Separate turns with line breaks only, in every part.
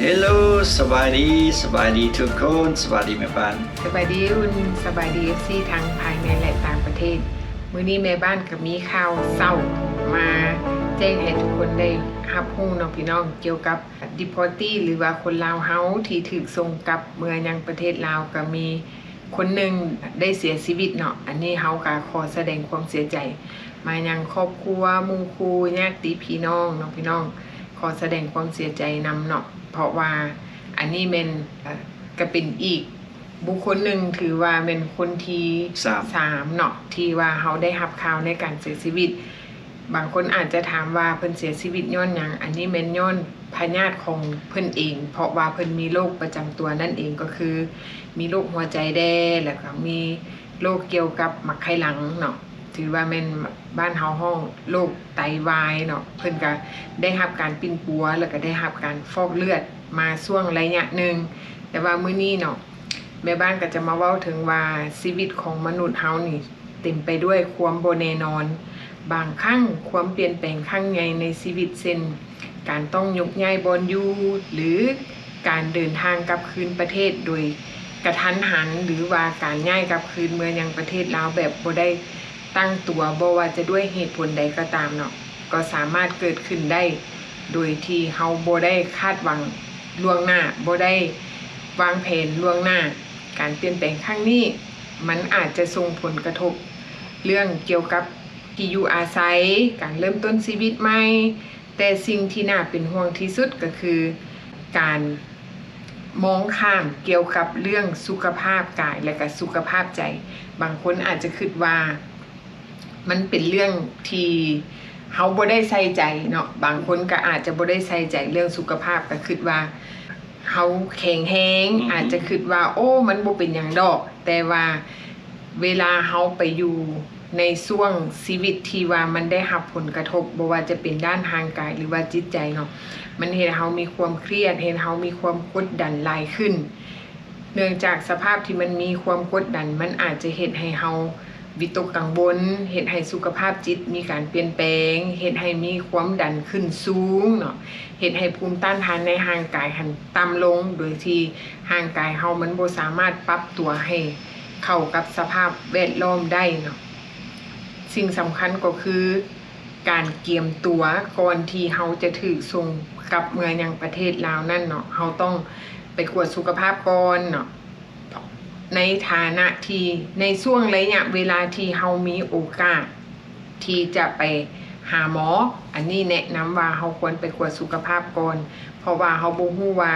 เฮลโลสบายดีทุกคนสบายดีแม่บ้าน
สบายดีอุ่นสบายดีFCทางภายในและต่างประเทศมื้อนี้แม่บ้านกับมีข่าวเศร้ามาแจ้งให้ทุกคนได้รับรู้เนาะพี่น้องเกี่ยวกับ deportee หรือว่าคนลาวเฮาที่ถูกส่งกลับเมืองยังประเทศลาวก็มีคนหนึ่งได้เสียชีวิตเนาะอันนี้เฮาก็ขอแสดงความเสียใจมายังครอบครัวหมู่คู่ญาติพี่น้องเนาะพี่น้องขอแสดงความเสียใจนำเนาะเพราะว่าอันนี้เป็นก็เป็นอีกบุคคลหนึ่งถือว่าเป็นคนที่สามเนาะที่ว่าเขาได้รับข่าวในการเสียชีวิตบางคนอาจจะถามว่าเพิ่นเสียชีวิตย้อนหยังอันนี้เป็นย้อนพยาธิของเพิ่นเองเพราะว่าเพิ่นมีโรคประจำตัวนั่นเองก็คือมีโรคหัวใจแดงแล้วก็มีโรคเกี่ยวกับหมักไขหลังเนาะถือว่าเป็นบ้านเฮาห้องโรคไตวายเนาะเพิ่นก็ได้รับการปิ้นปัวแล้วก็ได้รับการฟอกเลือดมาช่วงระยะหนึ่งแต่ว่ามื้อนี้เนาะแม่บ้านก็จะมาเว้าถึงว่าชีวิตของมนุษย์เฮานี่เต็มไปด้วยความบ่แน่นอนบางครั้งความเปลี่ยนแปลงครั้งใหญ่ในชีวิตเช่นการต้องยกย้ายบอนอยู่หรือการเดินทางกลับคืนประเทศโดยกระทันหันหรือว่าการย้ายกลับคืนเมืองยังประเทศลาวแบบบ่ได้ตั้งตัวบ่ว่าจะด้วยเหตุผลใดก็ตามเนาะก็สามารถเกิดขึ้นได้โดยที่เฮาบ่ได้คาดหวังล่วงหน้าบ่ได้วางแผนล่วงหน้าการเปลี่ยนแปลงครั้งนี้มันอาจจะส่งผลกระทบเรื่องเกี่ยวกับที่อยู่อาศัยการเริ่มต้นชีวิตใหม่แต่สิ่งที่น่าเป็นห่วงที่สุดก็คือการมองข้ามเกี่ยวกับเรื่องสุขภาพกายและก็สุขภาพใจบางคนอาจจะคิดว่ามันเป็นเรื่องที่เฮาบ่ได้ใส่ใจเนาะบางคนก็อาจจะบ่ได้ใส่ใจเรื่องสุขภาพก็คิดว่าเฮาแข็งแรงอาจจะคิดว่าโอ้มันบ่เป็นหยังดอกแต่ว่าเวลาเฮาไปอยู่ในช่วงชีวิตที่ว่ามันได้รับผลกระทบบ่ว่าจะเป็นด้านทางกายหรือว่าจิตใจเนาะมันเฮ็ดให้เฮามีความเครียดเฮ็ดให้เฮามีความกดดันหลายขึ้นเนื่องจากสภาพที่มันมีความกดดันมันอาจจะเฮ็ดให้เฮาวิตกกังวลเฮ็ดให้สุขภาพจิตมีการเปลี่ยนแปลงเฮ็ดให้มีความดันขึ้นสูงเนาะเฮ็ดให้ภูมิต้านทานในร่างกายหันต่ำลงโดยที่ร่างกายเฮามันบ่สามารถปรับตัวให้เข้ากับสภาพแวดล้อมได้เนาะสิ่งสำคัญก็คือการเตรียมตัวก่อนที่เฮาจะถูกส่งกลับเมืองยังประเทศลาวนั่นเนาะเฮาต้องไปตรวจสุขภาพก่อนเนาะในฐานะที่ในช่วงระยะเวลาที่เฮามีโอกาสที่จะไปหาหมออันนี้แนะนำว่าเฮาควรไปตรวจสุขภาพก่อนเพราะว่าเฮาบ่ฮู้ว่า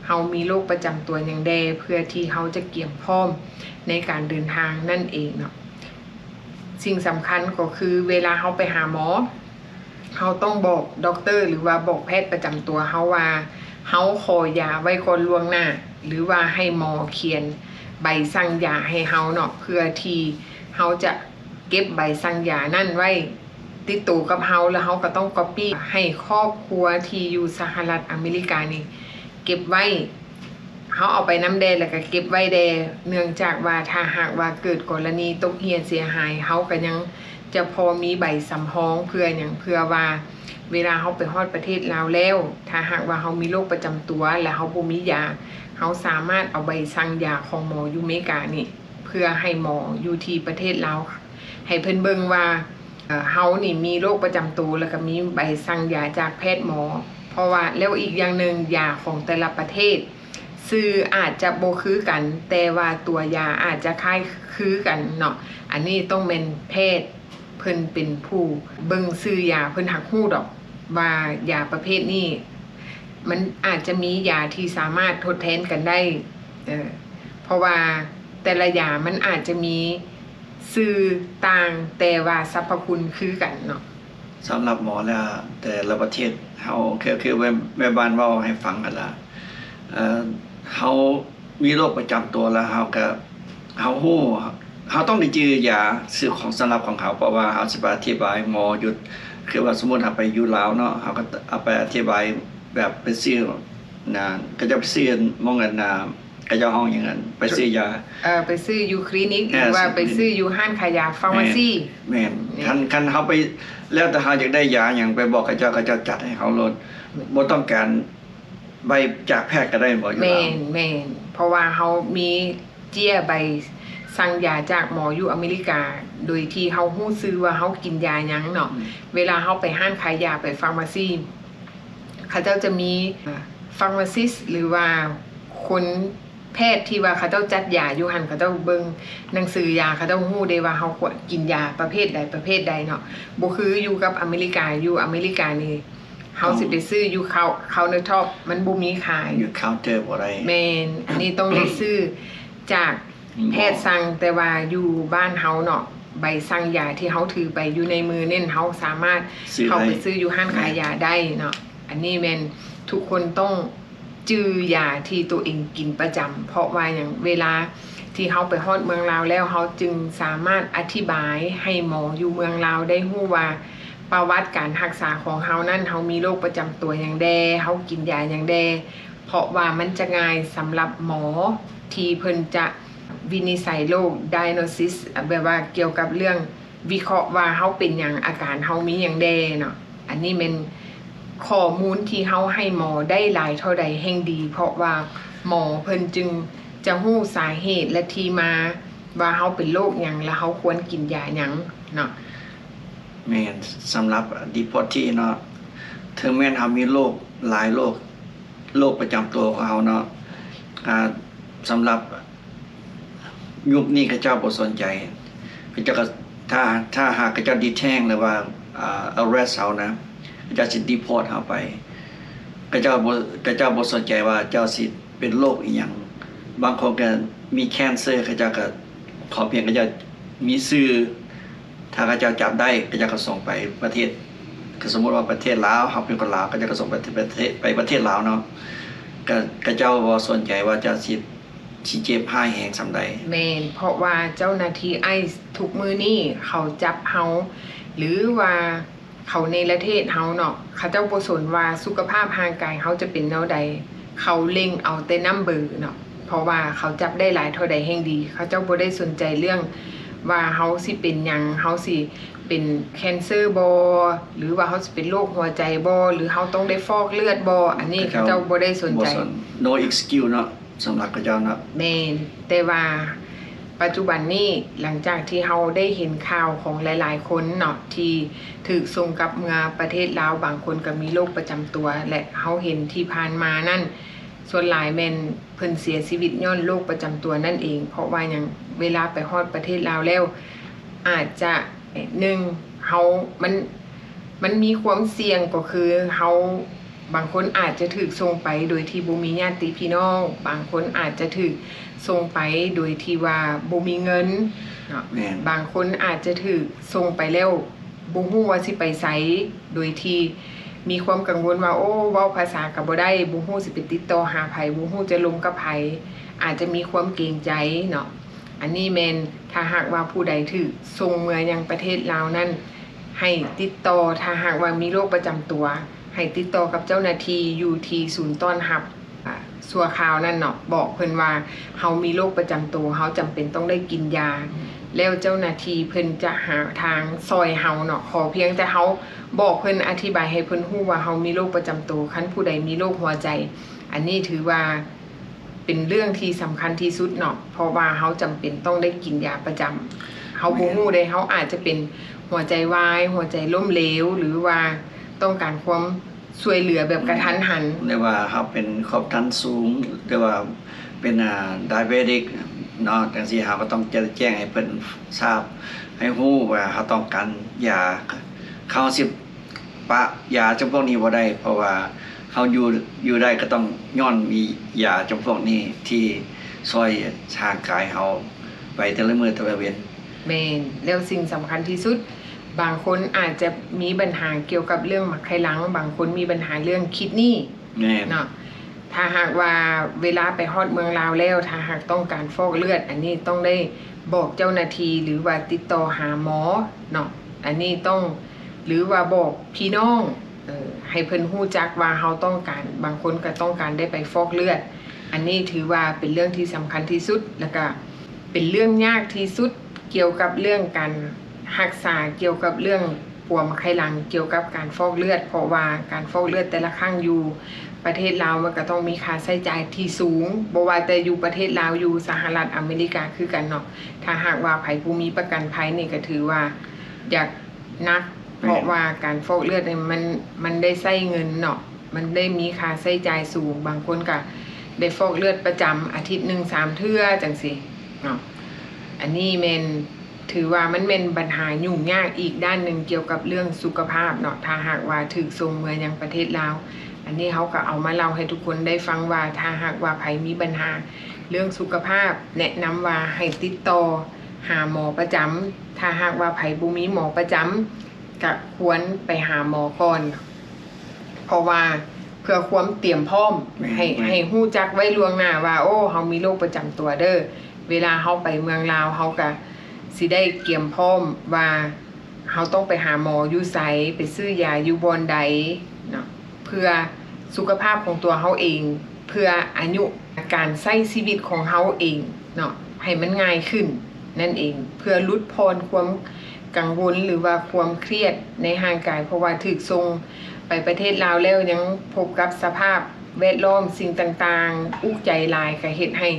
เฮามีโรคประจำตัวหยังใดเพื่อที่เฮาจะเตรียมพร้อมในการเดินทางนั่นเองเนาะสิ่งสำคัญก็คือเวลาเฮาไปหาหมอเฮาต้องบอกด็อกเตอร์หรือว่าบอกแพทย์ประจำตัวเฮาว่าเฮาขอยาไว้ก่อนล่วงหน้าหรือว่าให้หมอเขียนใบสั่งยาให้เฮาเนาะเพื่อที่เฮาจะเก็บใบสั่งยานั่นไว้ติดตัวกับเฮาแล้วเฮาก็ต้องก๊อปปี้ให้ครอบครัวที่อยู่สหรัฐอเมริกานี่เก็บไว้เฮาเอาไปน้ำแดงแล้วก็เก็บไว้แดเนื่องจากว่าถ้าหากว่าเกิดกรณีตกเหียนเสียหายเฮาก็ยังจะพอมีใบสำรองเพื่อหยังเพื่อว่าเวลาเฮาไปฮอดประเทศลาวแล้วถ้าหากว่าเฮามีโรคประจำตัวและเฮาบ่มียาเฮาสามารถเอาใบสั่งยาของหมออยู่อเมริกานี่เพื่อให้หมออยู่ที่ประเทศลาวให้เพิ่นเบิ่งว่าเฮานี่มีโรคประจำตัวแล้วก็มีใบสั่งยาจากแพทย์หมอเพราะว่าแล้วอีกอย่างนึงยาของแต่ละประเทศชื่ออาจจะบ่คือกันแต่ว่าตัวยาอาจจะคล้ายคือกันเนาะอันนี้ต้องเป็นแพทย์เพิ่นเป็นผู้เบิ่งชื่อยาเพิ่นหักฮู้ดอกว่ายาประเภทนี้มันอาจจะมียาที่สามารถทดแทนกันได้เพราะว่าแต่ละยามันอาจจะมีชื่อต่างแต่ว่าสรรพคุณคือกันเนาะ
สำหรับหมอแล้วแต่ละประเทศเฮาคือแม่บ้านเว้าให้ฟังกันละเฮามีโรคประจำตัวแล้วเฮาก็เฮาฮู้เฮาต้องได้จื้อยาซื้อของสำหรับของเขาเพราะว่าเฮาสิอธิบายหมอหยุดคือว่าสมมุติเฮาไปอยู่ลาวเนาะเฮาก็เอาไปอธิบายแบบไปซื้อนะก็จะไปซื้อมองกันก็จะห้องอย่างนั้นไปซื้อยา
ไปซื้ออยู่คลินิกหรือว่าไปซื้ออยู่ห้างขายยาฟาร์มาซี
แม่นคันเฮาไปแล้วแต่เฮาอยากได้ยาหยังไปบอกเขาเจ้าจัดให้เฮาโลดบ่ต้องการ ใบจากแพทย์ก็ได้บ่อยู่
แม่
ลาว
นแม่นเพราะว่าเขามีเจี้ยใบสั่งยาจากหมออยู่อเมริกา โดยที่เขาฮู้ซื้อว่าเขากินยาหยังเนาะเวลาเขาไปห้างขายยาไปฟาร์มาซีเขาเจ้าจะมีฟาร์มาซิสหรือว่าคนแพทย์ที่ว่าเขาเจ้าจัดยาอยู่หันเขาเจ้าเบิ่งหนังสือยาเขาเจ้าฮู้ได้ว่าเขาควรกินยาประเภทใดประเภทใดเนาะบ่คืออยู่กับอเมริกาอยู่อเมริกานี่เขาสิไปซื้ออยู่เขาในท็อปมันบ่มีขาย
อยู่เคาน์เตอร์บ่ได้
แมนอันนี้ต้องได้ซื้อจากแพทย์สั่งแต่ว่าอยู่บ้านเฮาเนาะใบสั่งยาที่เฮาถือไปอยู่ในมือเน้นเฮาสามารถเข้าไปซื้ออยู่ห้างขายยาได้เนาะอันนี้แมนทุกคนต้องจื้อยาที่ตัวเองกินประจำเพราะว่าอย่างเวลาที่เฮาไปฮอดเมืองลาวแล้วเฮาจึงสามารถอธิบายให้หมออยู่เมืองลาวได้ฮู้ว่าประวัติการรักษาของเฮานั้นเฮามีโรคประจำตัวอย่างใดเฮากินยาอย่างใดเพราะว่ามันจะง่ายสำหรับหมอที่เพิ่นจะวินิจฉัยโรค diagnosis แบบว่าเกี่ยวกับเรื่องวิเคราะห์ว่าเฮาเป็นหยังอาการเฮามีหยังใดเนาะอันนี้เป็นข้อมูลที่เฮาให้หมอได้หลายเท่าใดแห่งดี เพราะว่าหมอเพิ่นจึงจะฮู้สาเหตุและที่มาว่าเฮาเป็นโรคหยังและเฮาควรกินยาหยังเนาะ
แม่นสำหรับดีพอที่เนาะถึงแม้นเฮามีโรคหลายโรคประจำตัวของเฮาเนาะสำหรับยุคนี้เขาเจ้าบ่สนใจเขาเจ้าก็ถ้าหากเขาเจ้าดีแท่งหรือว่าarrest เฮานะเขาเจ้าสิ deport เฮาไปเขาเจ้าบ่สนใจว่าเจ้าสิเป็นโรคอีหยังบางคนก็มีแคนเซอร์เขาเจ้าก็ขอเพียงเขาเจ้ามีชื่อถ้าเขาเจ้าจับได้เขาเจ้าก็ส่งไปประเทศคือสมมุติว่าประเทศลาวเฮาเป็นคนลาวเขาเจ้าก็ส่งไปประเทศลาวเนาะก็เจ้าบ่สนใจว่าเจ้าสิเจ็บหายแหงสำใด
แม่นเพราะว่าเจ้าหน้าที่ไอซ์ทุกมือนี่เขาจับเฮาหรือว่าเขาในประเทศเฮาเนาะเขาเจ้าบ่สนว่าสุขภาพร่างกายเฮาจะเป็นแนวใดเขาเล็งเอาแต่นัมเบอร์เนาะเพราะว่าเขาจับได้หลายเท่าใดแห่งดีเขาเจ้าบ่ได้สนใจเรื่องว่าเฮาสิเป็นหยังเฮาสิเป็นแคนเซอร์บ่หรือว่าเฮาสิเป็นโรคหัวใจบ่หรือเฮาต้องได้ฟอกเลือดบ่อันนี้เขาเจ้าบ่ได้สนใจ
no excuse เนาะสำหรับเขาเจ้าเนาะ
แม่นแต่ว่าปัจจุบันนี้หลังจากที่เราได้เห็นข่าวของหลายๆคนเนาะที่ถูกส่งกลับเมืองประเทศลาวบางคนก็มีโรคประจำตัวและเราเห็นที่ผ่านมานั่นส่วนหลายแม่นเพิ่นเสียชีวิตย้อนโรคประจำตัวนั่นเองเพราะว่าอย่างเวลาไปฮอดประเทศลาวแล้วอาจจะมันมีความเสี่ยงก็คือบางคนอาจจะถูกส่งไปโดยที่บ่มีญาติพี่น้องบางคนอาจจะถูกส่งไปโดยที่ว่าบ่มีเงินเนาะบางคนอาจจะถูกส่งไปแล้วบ่ฮู้ว่าสิไปไสโดยที่มีความกังวลว่าโอ้เว้าภาษาก็บ่ได้บ่ฮู้สิไปติดต่อหาไผบ่ฮู้จะลงกับไผอาจจะมีความเกรงใจเนาะอันนี้แม่นถ้าหากว่าผู้ใดถูกส่งเมือยังประเทศลาวนั้นให้ติดต่อถ้าหากว่ามีโรคประจำตัวให้ติดต่อกับเจ้าหน้าที่อยู่ที่ศูนย์ต้อนรับสัวข่าวนั่นเนาะบอกเพิ่นว่าเฮามีโรคประจำตัวเฮาจำเป็นต้องได้กินยาแล้วเจ้าหน้าที่เพิ่นจะหาทางซอยเฮาเนาะขอเพียงแต่เฮาบอกเพิ่นอธิบายให้เพิ่นฮู้ว่าเฮามีโรคประจำตัวคันผู้ใดมีโรคหัวใจอันนี้ถือว่าเป็นเรื่องที่สำคัญที่สุดเนาะเพราะว่าเฮาจำเป็นต้องได้กินยาประจำเฮาบ่ฮู้ได้เฮาอาจจะเป็นหัวใจวายหัวใจล้มเหลวหรือว่าต้องการความช่วยเหลือแบบกระทันหัน
เรียกว่าเขาเป็นความดันสูงเรียกว่าเป็นdiabetic เนาะจังซี่เขาก็ต้องแจ้งให้เพิ่นทราบให้ฮู้ว่าเขาต้องการยาเขาสิปะยาจำพวกนี้บ่ได้เพราะว่าเขาอยู่ได้ก็ต้องย้อนมียาจำพวกนี้ที่ช่วยร่างกายเขาไปแต่ละมื้อแต่ละเว้น
แม่นแล้วสิ่งสำคัญที่สุดบางคนอาจจะมีปัญหาเกี่ยวกับเรื่องหมักไขลังบางคนมีปัญหาเรื่องคิดนี่เนาะถ้าหากว่าเวลาไปฮอดเมืองลาวแล้วถ้าหากต้องการฟอกเลือดอันนี้ต้องได้บอกเจ้าหน้าที่หรือว่าติดต่อหาหมอเนาะอันนี้ต้องหรือว่าบอกพี่น้องให้เพิ่นฮู้จักว่าเฮาต้องการบางคนก็ต้องการได้ไปฟอกเลือดอันนี้ถือว่าเป็นเรื่องที่สำคัญที่สุดแล้วก็เป็นเรื่องยากที่สุดเกี่ยวกับเรื่องการรักษาเกี่ยวกับเรื่องปวดไขลังเกี่ยวกับการฟอกเลือดเพราะว่าการฟอกเลือดแต่ละครั้งอยู่ ประเทศลาวมันก็ต้องมีค่าใช้จ่ายที่สูงบ่ว่าแต่อยู่ประเทศลาวอยู่สหรัฐอเมริกาคือกันเนาะถ้าหากว่าไผผู้มีประกันภัยนี่ก็ถือว่าอยากนักเพราะว่าการฟอกเลือดเนี่ยมันได้ใช้เงินเนาะมันได้มีค่าใช้จ่ายสูงบางคนก็ได้ฟอกเลือดประจำอาทิตย์หนึ่ง3 เทื่อจังซี่เนาะอันนี้แม่นถือว่ามันเป็นปัญหายุ่งยากอีกด้านหนึ่งเกี่ยวกับเรื่องสุขภาพเนาะถ้าหากว่าถูกส่งเมือยังประเทศลาวอันนี้เขาก็เอามาเล่าให้ทุกคนได้ฟังว่าถ้าหากว่าใครมีปัญหาเรื่องสุขภาพแนะนำว่าให้ติดต่อหาหมอประจำถ้าหากว่าใครบ่มีหมอประจำก็ควรไปหาหมอก่อนเพราะว่าเพื่อความเตรียมพร้อมให้ฮู้จักไว้ล่วงหน้าว่าโอ้เฮามีโรคประจำตัวเด้อเวลาเฮาไปเมืองลาวเฮาก็สิได้เตรียมพร้อมว่าเฮาต้องไปหาหมออยู่ไสไปซื้อยาอยู่บ่อนใดเนาะเพื่อสุขภาพของตัวเฮาเองเพื่ออายุการใช้ชีวิตของเฮาเองเนาะให้มันง่ายขึ้นนั่นเองเพื่อลดพรความกังวลหรือว่าความเครียดในร่างกายเพราะว่าถูกส่งไปประเทศลาวแล้วยังพบกับสภาพแวดล้อมสิ่งต่างๆอุกใจหลายก็เฮ็ดให้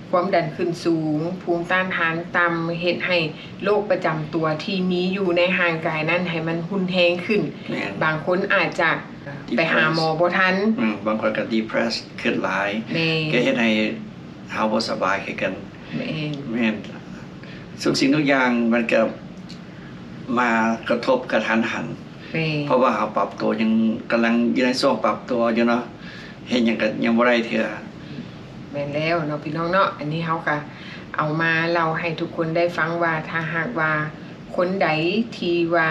ความดันขึ้นสูงภูมิต้านทานต่ำเฮ็ดให้โรคประจำตัวที่มีอยู่ในร่างกายนั้นให้มันรุนแรงขึ้นบางคนอาจจะไปหาหมอบ่ทัน
บางคนก็ depress ขึ้นหลายก็เฮ็ดให้เฮาบ่สบายคือกันแม่นทุกสิ่งทุกอย่างมันก็มากระทบกระทันหันเพราะว่าเฮาปรับตัวยังกำลังอยู่ในช่วงปรับตัวอยู่เนาะเฮ็ดหยังก็ยังบ่ได้เทื่อ
แม่นแล้วเนาะพี่น้องเนาะอันนี้เฮาก็เอามาเล่าให้ทุกคนได้ฟังว่าถ้าหากว่าคนใดที่ว่า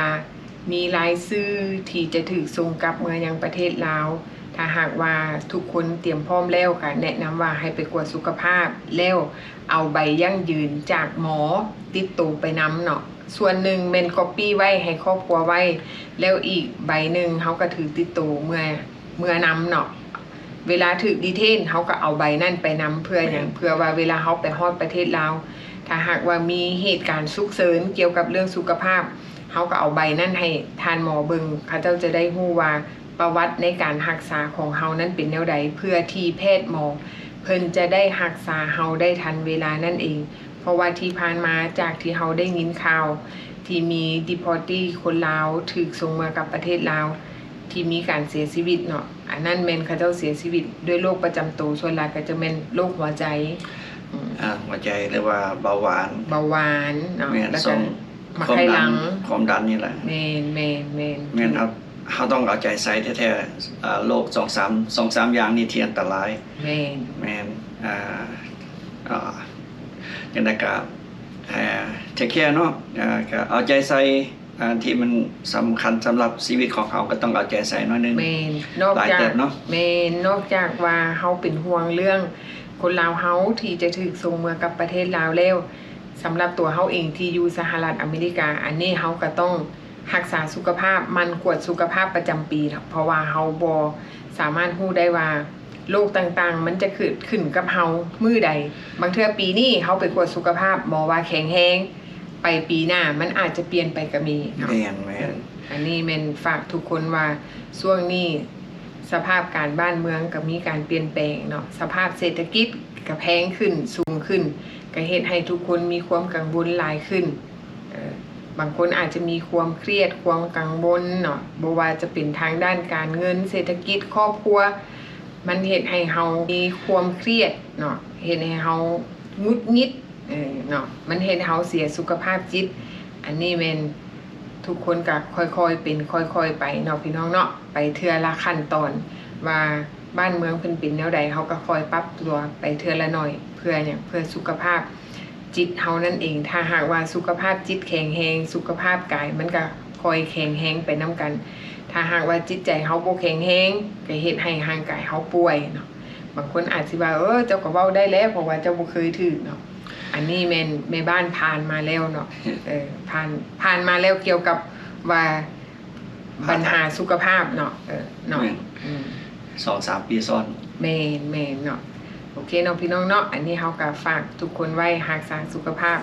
มีรายชื่อที่จะถูกส่งกลับเมืองยังประเทศลาวถ้าหากว่าทุกคนเตรียมพร้อมแล้วค่ะแนะนำว่าให้ไปกวดสุขภาพแล้วเอาใบยั่งยืนจากหมอติดตัวไปนำเนาะส่วนหนึ่งแม่น copy ไว้ให้ครอบครัวไว้แล้วอีกใบหนึ่งเฮาก็ถือติดตัวเมื่อนำเนาะเวลาถูกดีเทนเขาก็เอาใบนั่นไปนำเพื่ออย่างเพื่อว่าเวลาเขาไปฮอดประเทศลาวถ้าหากว่ามีเหตุการณ์ฉุกเฉินเกี่ยวกับเรื่องสุขภาพเขาก็เอาใบนั่นให้ทานหมอเบิงเขาเจ้าจะได้ฮู้ว่าประวัติในการรักษาของเฮานั้นเป็นแนวใดเพื่อที่แพทย์หมอเพิ่นจะได้รักษาเฮาได้ทันเวลานั่นเองเพราะว่าที่ผ่านมาจากที่เฮาได้ยินข่าวที่มีดิพอร์ตี้คนลาวถูกส่งมากับประเทศลาวที่มีการเสียชีวิตเนาะอันนั้นแม่นเขาเจ้าเสียชีวิตด้วยโรคประจำตัวส่วนหลักก็จะเป็นโรคหัวใจ
หัวใจหรือว่าเบาหวาน
เนาะแล้วก็มะไข้หลัง
ความดันนี่แหละ
แม่น
ครับเขาต้องเอาใจใส่แท้ๆโรค2-3อย่างนี่ที่อันตรายแม่นอย่างนั้นก็จะแค่เนาะก็เอาใจใส่ที่มันสำคัญสำหรับชีวิตของเขาก็ต้องเอาใจใส่หน่อยนึง
หลายเติบเนาะนอกจากว่าเฮาเป็นห่วงเรื่องคนลาวเฮาที่จะถูกส่งเมือกับประเทศลาวแล้วสำหรับตัวเฮาเองที่อยู่สหรัฐอเมริกาอันนี้เฮาก็ต้องรักษาสุขภาพมันกวดสุขภาพประจำปีเพราะว่าเฮาบ่สามารถฮู้ได้ว่าโรคต่างๆมันจะเกิดขึ้นกับเฮามื้อใดบางเทื่อปีนี้เฮาไปกวดสุขภาพหมอว่าแข็งแรงไปปีหน้ามันอาจจะเปลี่ยนไปก็มี
แม่น
อันนี้แม่นฝากทุกคนว่าช่วงนี้สภาพการบ้านเมืองก็มีการเปลี่ยนแปลงเนาะสภาพเศรษฐกิจก็แพงขึ้นสูงขึ้นก็เฮ็ดให้ทุกคนมีความกังวลหลายขึ้นบางคนอาจจะมีความเครียดความกังวลเนาะบ่ว่าจะเป็นทางด้านการเงินเศรษฐกิจครอบครัวมันเฮ็ดให้เฮามีความเครียดเนาะเฮ็ดให้เฮาหงุดหงิดเนาะมันเฮ็ดเฮาเสียสุขภาพจิตอันนี้แม่นทุกคนก็ค่อยๆเป็นค่อยๆไปเนาะพี่น้องเนาะไปเทื่อละขั้นตอนว่าบ้านเมืองเพิ่นเป็นแนวใดเฮาก็ค่อยปรับตัวไปเทื่อละหน่อยเพื่อหยังเพื่อสุขภาพจิตเฮานั่นเองถ้าหากว่าสุขภาพจิตแข็งแรงสุขภาพกายมันก็ค่อยแข็งแรงไปนำกันถ้าหากว่าจิตใจเฮาบ่แข็งแรงก็เฮ็ดให้ร่างกายเฮาป่วยเนาะบางคนอาจสิว่าเจ้าก็เว้าได้แล้วเพราะว่าเจ้าบ่เคยถือเนาะอันนี้แม่บ้านผ่านมาแล้วเนาะผ่านมาแล้วเกี่ยวกับว่าปัญหาสุขภาพเนาะเนาะ
2-3 ปีซ้อน
แม่นเนาะโอเคเนาะพี่น้องเนาะอันนี้เฮาก็ฝากทุกคนไว้รักษาสุขภาพ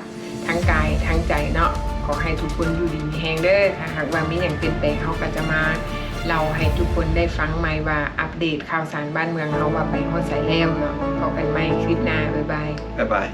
ทั้งกายทั้งใจเนาะขอให้ทุกคนอยู่ดีมีแรงเด้อถ้าหากว่ามีหยังเปลี่ยนแปลงเฮาก็จะมา เราให้ทุกคนได้ฟังใหม่ว่าอัปเดตข่าวสารบ้านเมืองเฮาว่าไปฮอดไสแล้วเนาะพบกันใหม่คลิปหน้าบ๊ายบาย
บ๊ายบาย